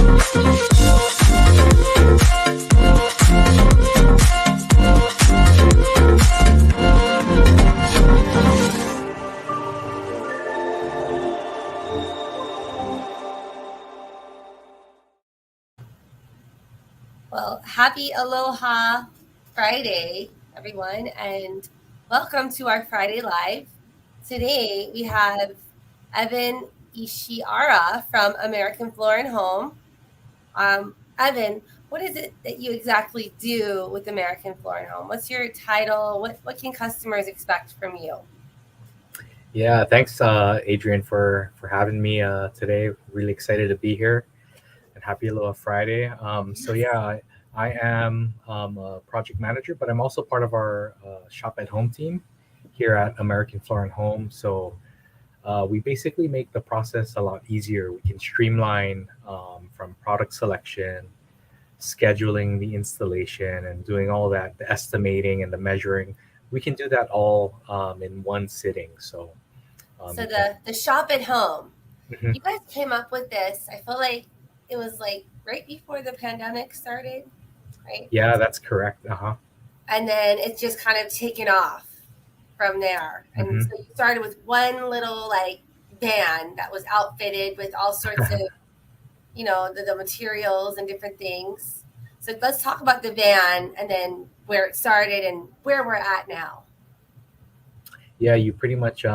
Well, happy Aloha Friday, everyone, and welcome to our Friday Live. Today we have Evan Ishiara from American Floor and Home. Evan, what is it that you exactly do with American Floor and Home? What's your title? What can customers expect from you? Yeah, thanks, Adrian, for having me today. Really excited to be here, and happy Aloha Friday. I am a project manager, but I'm also part of our shop at home team here at American Floor and Home. So we basically make the process a lot easier. We can streamline from product selection, scheduling the installation, and doing all that, the estimating and the measuring. We can do that all in one sitting. So the shop at home, Mhm. you guys came up with this. I feel like it was like right before the pandemic started, right? Yeah, that's correct. And then it's just kind of taken off from there. And Mhm. so you started with one little like van that was outfitted with all sorts of, the materials and different things. So let's talk about the van and then where it started and where we're at now. Yeah, you pretty much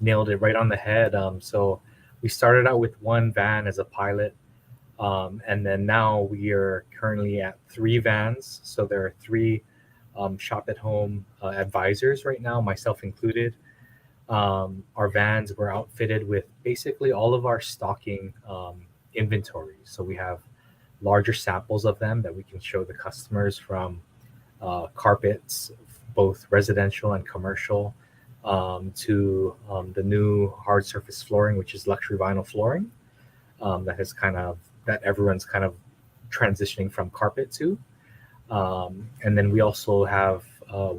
nailed it right on the head. So we started out with one van as a pilot, and then now we are currently at 3 vans. So there are 3 shop at home advisors right now, myself included. Our vans were outfitted with basically all of our stocking inventory. So we have larger samples of them that we can show the customers, from carpets, both residential and commercial, to the new hard surface flooring, which is luxury vinyl flooring, that everyone's kind of transitioning from carpet to. And then we also have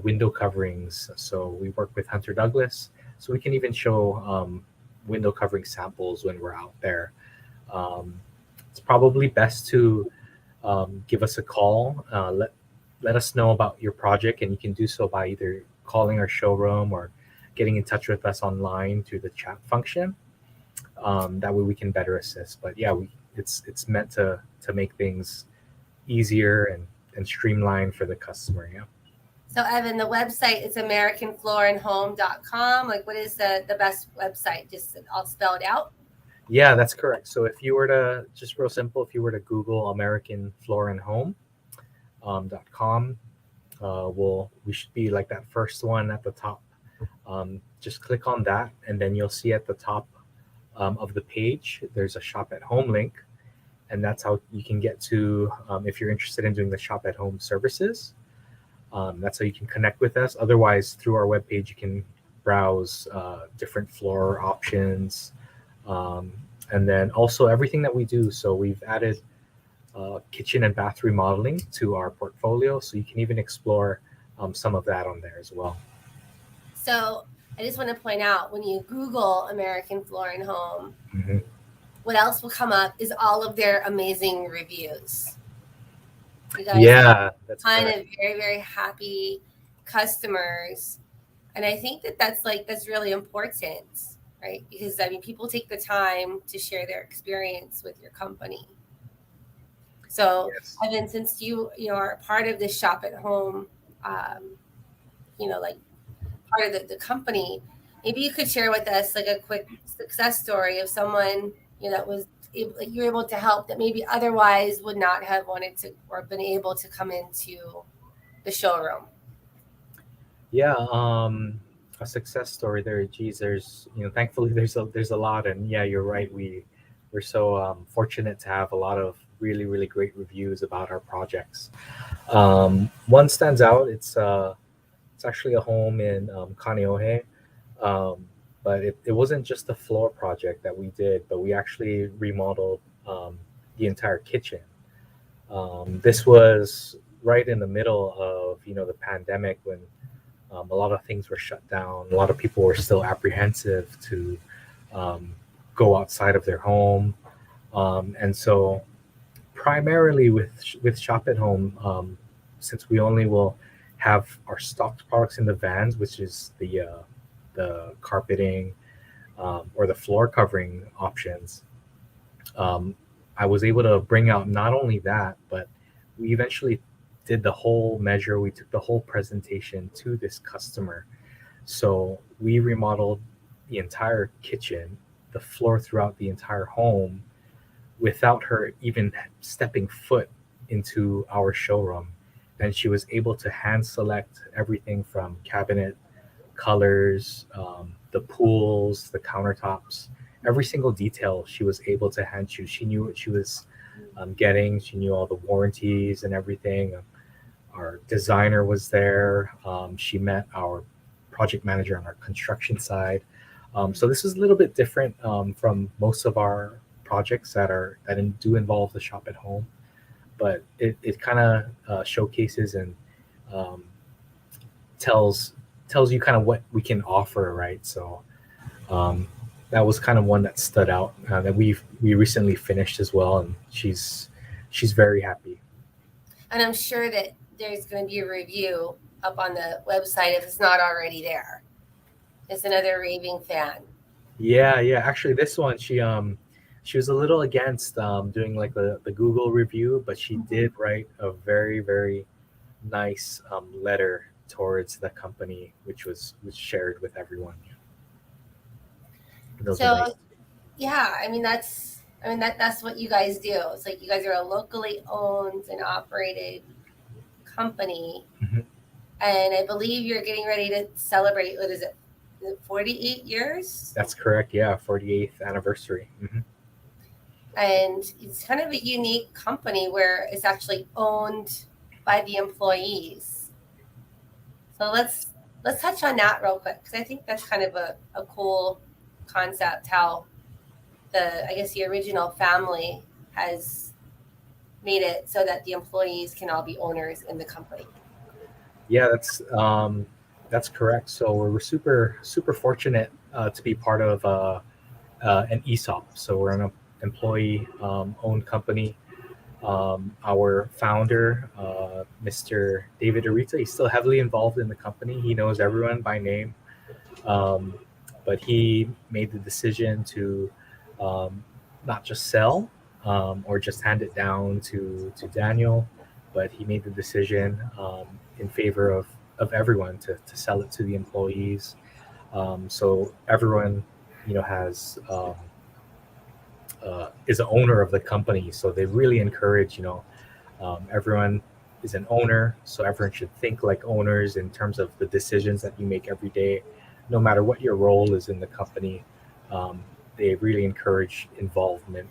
window coverings. So we work with Hunter Douglas, so we can even show window covering samples when we're out there. It's probably best to give us a call. Let us know about your project, and you can do so by either calling our showroom or getting in touch with us online through the chat function. That way we can better assist. But yeah, it's meant to make things easier and streamlined for the customer. Yeah. So Evan, the website is americanflooranhome.com. Like, what is the best website? Just I'll spell it out. Yeah, that's correct. So if you were to, just real simple, if you were to Google American Floor and Home .com, we should be like that first one at the top. Just click on that, and then you'll see at the top of the page there's a shop at home link, and that's how you can get to, if you're interested in doing the shop at home services. That's how you can connect with us. Otherwise, through our webpage, you can browse different floor options, and then also everything that we do. So we've added kitchen and bath remodeling to our portfolio, so you can even explore some of that on there as well. So I just want to point out, when you Google American Floor and Home, Mhm. what else will come up is all of their amazing reviews. You guys Yeah, that's kind correct. of very, very happy customers. And I think that's really important, right? Because I mean, people take the time to share their experience with your company. So Yes. Evan, since you are a part of this shop at home, like part of the company, maybe you could share with us like a quick success story of someone that was you were able to help that maybe otherwise would not have wanted to or been able to come into the showroom. Yeah, a success story there. Geez, there's thankfully there's a lot, and yeah, you're right. We're so fortunate to have a lot of really really great reviews about our projects. One stands out. It's actually a home in Kaneohe, but it wasn't just a floor project that we did, but we actually remodeled the entire kitchen. This was right in the middle of the pandemic, when a lot of things were shut down. A lot of people were still apprehensive to go outside of their home, and so primarily with Shop at Home, since we only will have our stocked products in the vans, which is the carpeting, or the floor covering options. um, I was able to bring out not only that, but we eventually did the whole measure. We took the whole presentation to this customer. So we remodeled the entire kitchen, the floor throughout the entire home, without her even stepping foot into our showroom. And she was able to hand select everything from cabinet colors, the pools, the countertops, every single detail she was able to hand choose. She knew what she was getting. She knew all the warranties and everything. Our designer was there. She met our project manager on our construction side. So this is a little bit different from most of our projects do involve the shop at home, but it kind of showcases and um, tells tells you kind of what we can offer, right? So um, that was kind of one that stood out that we recently finished as well, and she's very happy. And I'm sure that there's going to be a review up on the website if it's not already there. It's another raving fan. Yeah, yeah. Actually, this one she was a little against doing like the Google review, but she did write a very nice letter towards the company, which was shared with everyone. Those are So nice. yeah, that's what you guys do. It's like you guys are a locally owned and operated company, Mhm. and I believe you're getting ready to celebrate. What is it? 48 years, That's correct. Yeah, 48th anniversary. and it's kind of a unique company where it's actually owned by the employees. So let's touch on that real quick because I think that's kind of a cool concept. How the I guess the original family has made it so that the employees can all be owners in the company. Yeah, that's correct. So we're super fortunate to be part of an ESOP. So we're an employee owned company. Our founder, Mr. David Arita, he's still heavily involved in the company. He knows everyone by name, um, but he made the decision to um, not just sell or just hand it down to Daniel, but he made the decision in favor of everyone to sell it to the employees. So everyone, has is an owner of the company. So they really encourage, everyone is an owner. So everyone should think like owners in terms of the decisions that you make every day, no matter what your role is in the company. Um, they really encourage involvement,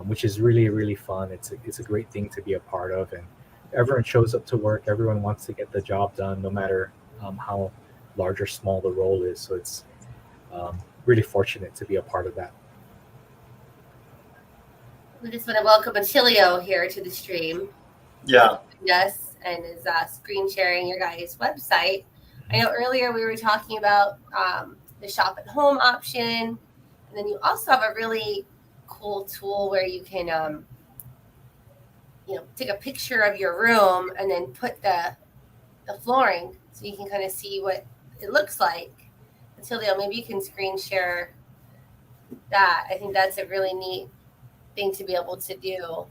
which is really fun. It's a great thing to be a part of, and everyone shows up to work. Everyone wants to get the job done, no matter how large or small the role is. So it's really fortunate to be a part of that. We just want to welcome Attilio here to the stream. He's Yeah. joined us and is screen sharing your guys' website. I know earlier we were talking about the shop at home option, and then you also have a really cool tool where you can, take a picture of your room and then put the flooring so you can kind of see what it looks like. Attilio, maybe you can screen share that. I think that's a really neat thing to be able to do.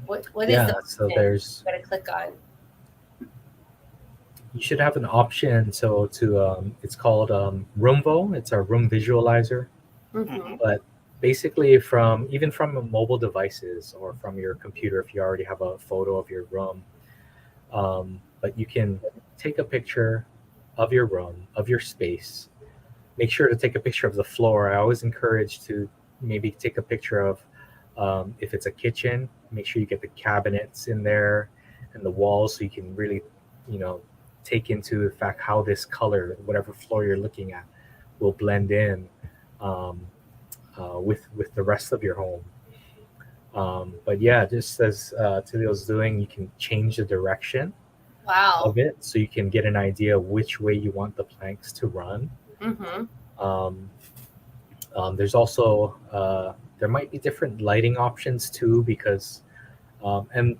What is the Yeah. So button there's you got to click on? you should have an option. So to it's called Roomvo. It's our room visualizer. Mm-hmm. But basically, from mobile devices or from your computer, if you already have a photo of your room, but you can take a picture of your room, of your space. Make sure to take a picture of the floor. I always encourage to maybe take a picture of if it's a kitchen. Make sure you get the cabinets in there and the walls, so you can really, you know, take into the fact how this color, whatever floor you're looking at, will blend in um, with the rest of your home. But yeah, just as Tilio's doing, you can change the direction Wow. of it, so you can get an idea which way you want the planks to run. Mm-hmm. Um, there's also there might be different lighting options too, because and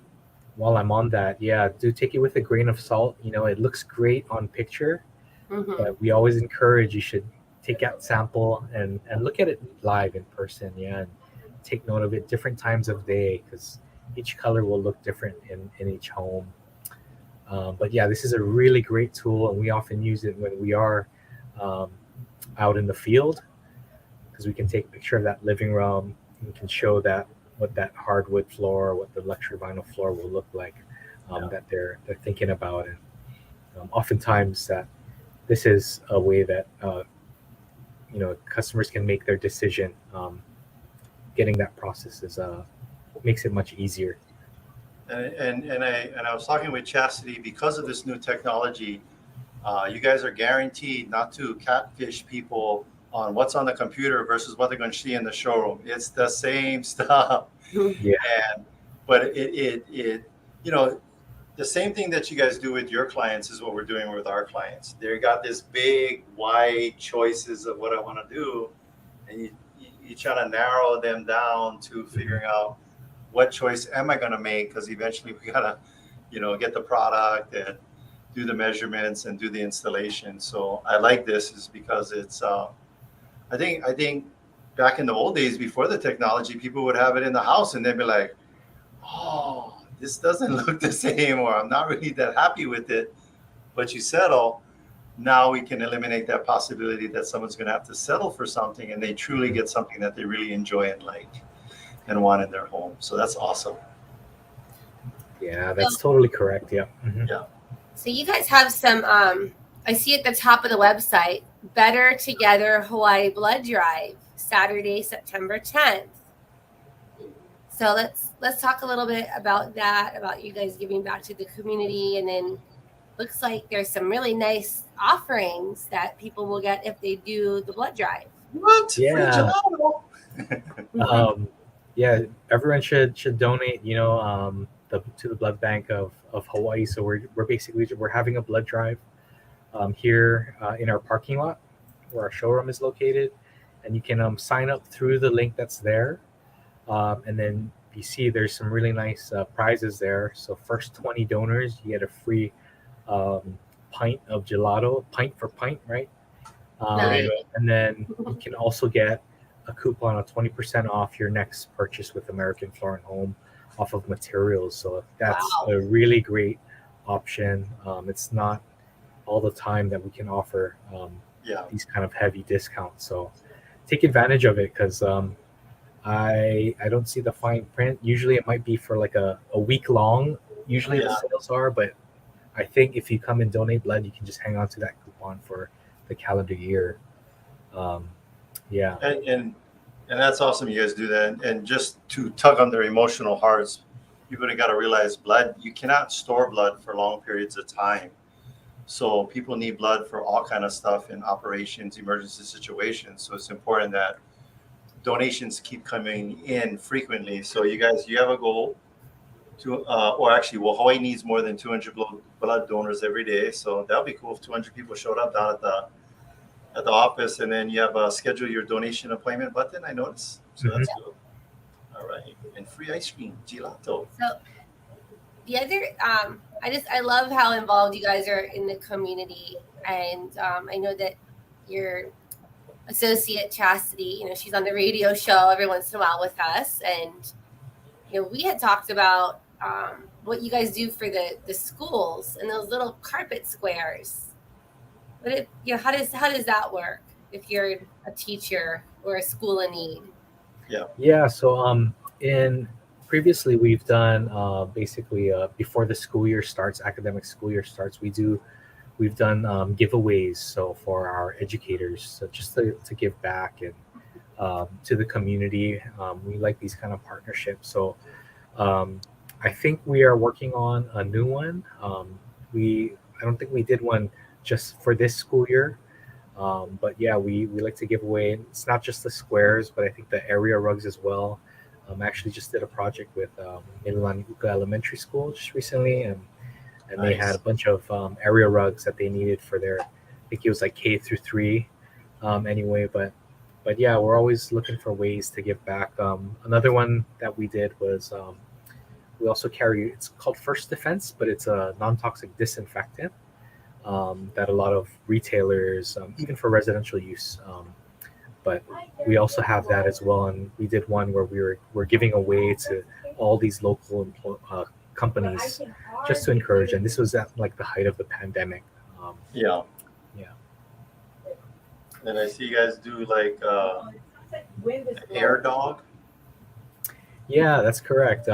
while I'm on that, yeah, do take it with a grain of salt. It looks great on picture, Mm-hmm. but we always encourage you should take out sample and look at it live in person, yeah, and take note of it different times of day, because each color will look different in each home. But yeah, this is a really great tool, and we often use it when we are um, out in the field, because we can take a picture of that living room and can show that what that hardwood floor, what the luxury vinyl floor will look like, Yeah. that they're thinking about. And oftentimes that this is a way that customers can make their decision. Getting that process is makes it much easier. And I was talking with Chastity because of this new technology. You guys are guaranteed not to catfish people on what's on the computer versus what they're going to see in the showroom. It's the same stuff. Yeah. And but it you know the same thing that you guys do with your clients is what we're doing with our clients. They got this big wide choices of what I want to do, and you try to narrow them down to figuring out what choice am I going to make, because eventually we gotta get the product and do the measurements and do the installation. So I like this is because it's I think back in the old days before the technology, people would have it in the house and they'd be like, oh, this doesn't look the same, or I'm not really that happy with it. But you settle. Now we can eliminate that possibility that someone's going to have to settle for something and they truly get something that they really enjoy and like and want in their home. So that's awesome. Yeah, So, that's totally correct. Yeah. Yeah. so you guys have some. I see at the top of the website, Better Together Hawaii Blood Drive, Saturday, September 10th. So let's talk a little bit about that, about you guys giving back to the community, and then looks like there's some really nice offerings that people will get if they do the blood drive. What? Free Yeah. gelato? Um, yeah, everyone should donate. To the blood bank of Hawaii. So we're basically we're having a blood drive here in our parking lot where our showroom is located, and you can sign up through the link that's there. And then you see there's some really nice prizes there. So first 20 donors, you get a free um, pint of gelato, pint for pint, right? There you Um, go. and then you can also get a coupon of 20% off your next purchase with American Floor and Home off of materials. So that's Wow. a really great option. It's not all the time that we can offer Yeah. these kind of heavy discounts. So take advantage of it, because I don't see the fine print. Usually it might be for like a week long. Usually the Yeah. sales are, but I think if you come and donate blood, you can just hang on to that coupon for the calendar year. Um, yeah. And that's awesome you guys do that. And just to tug on their emotional hearts, people got to realize blood, you cannot store blood for long periods of time. So people need blood for all kind of stuff in operations, emergency situations. So it's important that donations keep coming in frequently. So you have a goal to, or actually, well, Hawaii needs more than 200 blood donors every day. So that would be cool if 200 people showed up down at the office, and then you have a schedule your donation appointment button. I noticed, so Mhm. that's cool. All right, and free ice cream, gelato. So the other, I love how involved you guys are in the community, and I know that your associate Chastity, she's on the radio show every once in a while with us, and we had talked about what you guys do for the schools and those little carpet squares. But how does that work if you're a teacher or a school in need? Yeah, Yeah. So in previously we've done basically before the school year starts, academic school year starts, we've done giveaways. So for our educators, so just to give back and to the community, we like these kind of partnerships. So Um, I think we are working on a new one. We I don't think we did one just for this school year, but yeah, we like to give away. It's not just the squares, but I think the area rugs as well. I actually just did a project with Milan Uka Elementary School just recently, and they had a nice. bunch of area rugs that they needed for their. I think it was like K through 3, anyway. But But yeah, we're always looking for ways to give back. Another one that we did was we also carry, it's called First Defense, but it's a non-toxic disinfectant that a lot of retailers, even for residential use, but we also have that as well. And we did one where we're giving away to all these local companies just to encourage. And this was at like the height of the pandemic. Um, Yeah. yeah, And I see you guys do like air dog. yeah, that's correct.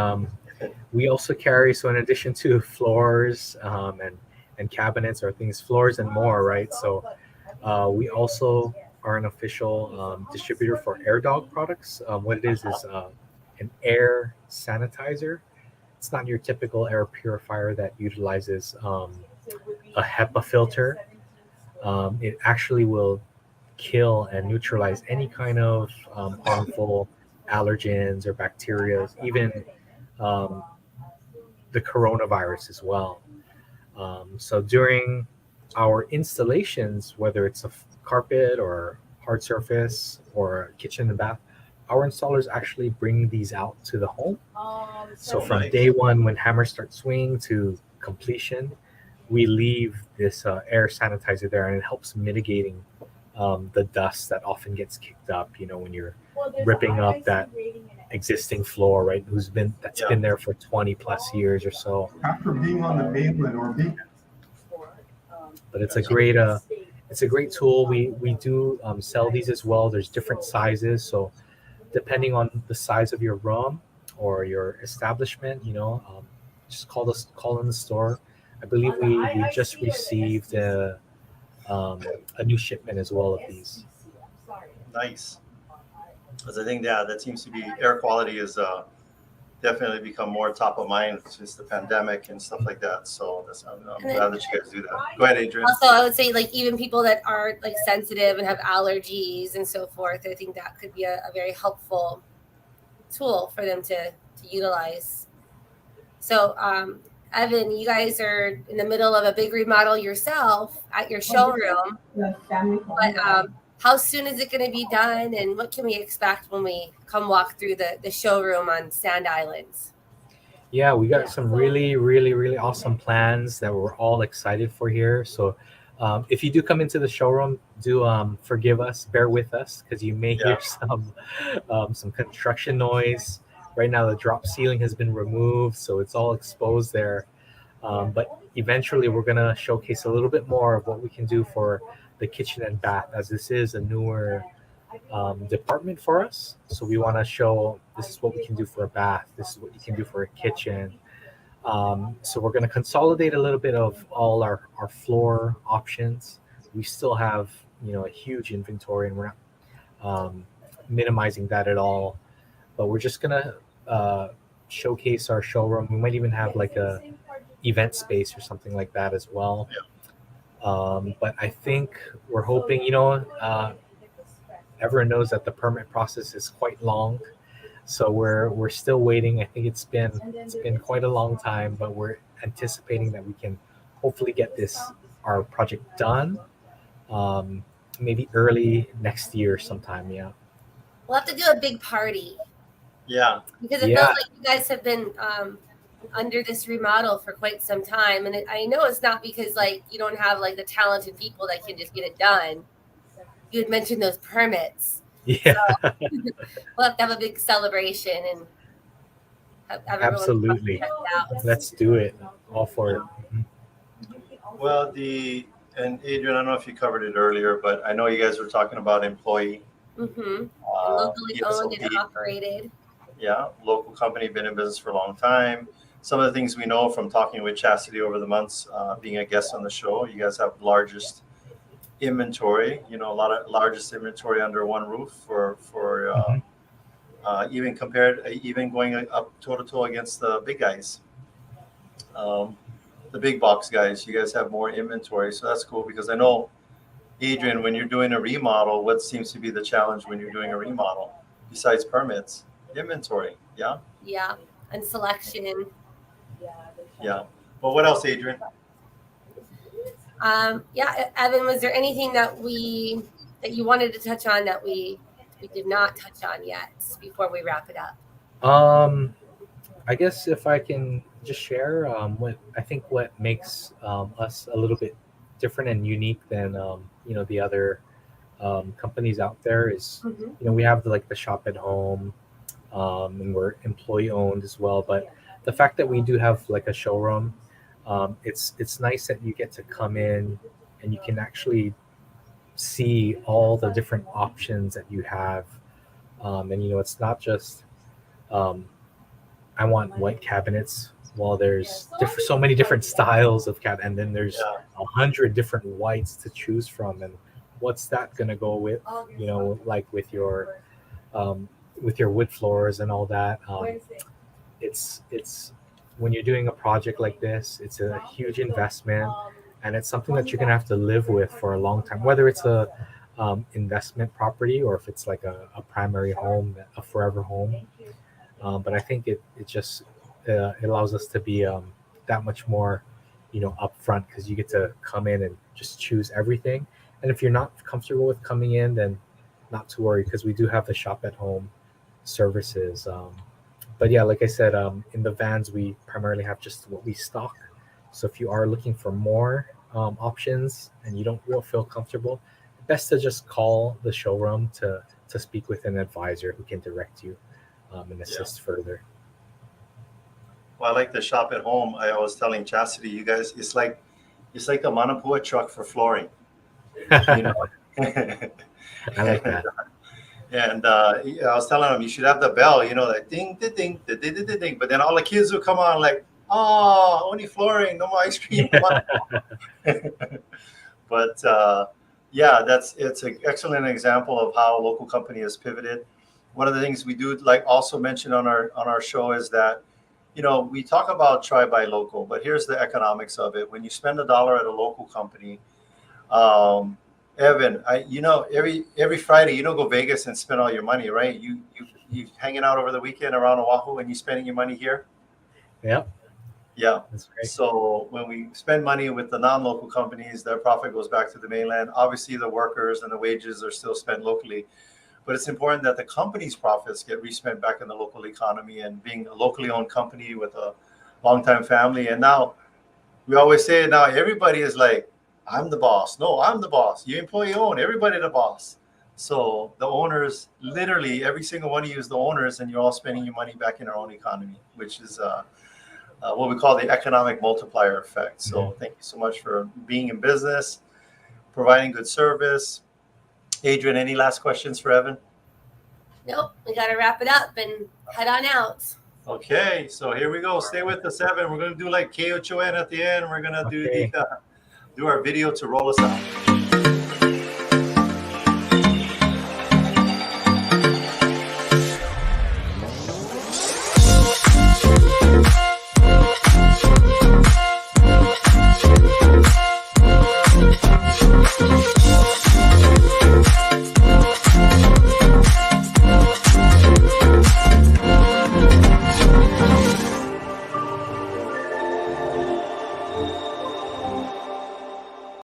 We also carry, so in addition to floors and cabinets or things, floors and more, right? So we also are an official distributor for Air Dog products. What it is an air sanitizer. It's not your typical air purifier that utilizes a HEPA filter. It actually will kill and neutralize any kind of harmful allergens or bacteria, even um, the coronavirus as well. So during our installations, whether it's a carpet or hard surface or kitchen and bath, our installers actually bring these out to the home. So Oh, from nice. day one, when hammers start swinging to completion, we leave this air sanitizer there, and it helps mitigating the dust that often gets kicked up. You know, when you're ripping up that existing floor, right? That's Yeah. been there for 20 plus years or so. After being on the mainland or being But Gotcha. it's a great tool. We do sell these as well. There's different sizes, so depending on the size of your room or your establishment, just call in the store. I believe we just received a new shipment as well of these. Nice. Because I think, yeah, that seems to be air quality is definitely become more top of mind since the pandemic and stuff like that. So I'm And then glad that you guys do that. Go ahead, Adrian. also, I would say like even people that are like sensitive and have allergies and so forth, I think that could be a very helpful tool for them to utilize. So, Evan, you guys are in the middle of a big remodel yourself at your showroom. But how soon is it going to be done, and what can we expect when we come walk through the showroom on Sand Islands? Yeah, we got some really, really, really awesome plans that we're all excited for here. So, if you do come into the showroom, do forgive us, bear with us, because you may hear Yeah. some construction noise. Right now, the drop ceiling has been removed, so it's all exposed there. But eventually, we're gonna showcase a little bit more of what we can do for the kitchen and bath, as this is a newer department for us. So we want to show this is what we can do for a bath, this is what you can do for a kitchen. So we're going to consolidate a little bit of all our floor options. We still have a huge inventory, and we're not minimizing that at all. But we're just going to showcase our showroom. We might even have like a event space or something like that as well. But I think we're hoping, everyone knows that the permit process is quite long, so we're still waiting. I think it's been quite a long time, but we're anticipating that we can hopefully get our project done, maybe early next year sometime. Yeah. We'll have to do a big party Yeah. because it feels like you guys have been under this remodel for quite some time, and I know it's not because like you don't have like the talented people that can just get it done. You had mentioned those permits. Yeah. So we'll have to have a big celebration and have everyone Absolutely. checked out. Let's do it. All for it. Well, and Adrian, I don't know if you covered it earlier, but I know you guys were talking about employee. And locally owned and ESOP. operated. Yeah, local company, been in business for a long time. Some of the things we know from talking with Chastity over the months, being a guest on the show, you guys have largest inventory, a lot of largest inventory under one roof for even compared, even going up toe to toe against the big guys, the big box guys. You guys have more inventory, so that's cool. Because I know, Adrian, when you're doing a remodel, what seems to be the challenge when you're doing a remodel besides permits? Inventory. Yeah. Yeah, and selection. Yeah. But what else, Adrian? Yeah, Evan, was there anything that you wanted to touch on that we we did not touch on yet before we wrap it up? I guess if I can just share what I think what makes us a little bit different and unique than the other companies out there is Mm-hmm. we have like the shop at home, and we're employee owned as well. But the fact that we do have like a showroom, it's nice that you get to come in and you can actually see all the different options that you have, and it's not just um, I want white cabinets. Well, there's so many different styles of cabinet, and then there's Yeah. 100 different whites to choose from. And what's that gonna go with? Like um, with your wood floors and all that. It's when you're doing a project like this, it's a huge investment, and it's something that you're gonna have to live with for a long time. Whether it's a investment property or if it's like a primary home, a forever home. But I think it just it allows us to be that much more, upfront because you get to come in and just choose everything. And if you're not comfortable with coming in, then not to worry because we do have the shop at home services. But yeah, like I said, in the vans we primarily have just what we stock. So if you are looking for more options and you don't real feel comfortable, best to just call the showroom to speak with an advisor who can direct you and Yeah. assist further. Well, I like the shop at home. I was telling Chastity, you guys, it's like the Manapua truck for flooring, you I know. and like that. yeah, I was telling him you should have the bell, that ding, ding, ding, ding, ding, ding, ding. But then all the kids will come on like, oh, only flooring, no more ice cream. But yeah, it's an excellent example of how a local company has pivoted. One of the things we do like also mention on our show is that we talk about try buy local, but here's the economics of it. When you spend $1 at a local company, um, Evan, every Friday you don't go Vegas and spend all your money, right? You hanging out over the weekend around Oahu and you spending your money here. Yep, Yeah. that's great. So when we spend money with the non-local companies, their profit goes back to the mainland. Obviously, the workers and the wages are still spent locally, but it's important that the company's profits get respent back in the local economy. And being a locally owned company with a longtime family, and now we always say it now, everybody is like, I'm the boss. No, I'm the boss. You employee own, everybody the boss. So the owners, literally every single one of you is the owners, and you're all spending your money back in our own economy, which is what we call the economic multiplier effect. Mhm. So thank you so much for being in business, providing good service. Adrian, any last questions for Evan? Nope, we got to wrap it up and head on out. Okay, so here we go. Stay with us, Evan. We're going to do like KHON at the end. We're going to do Okay. do our video to roll us out.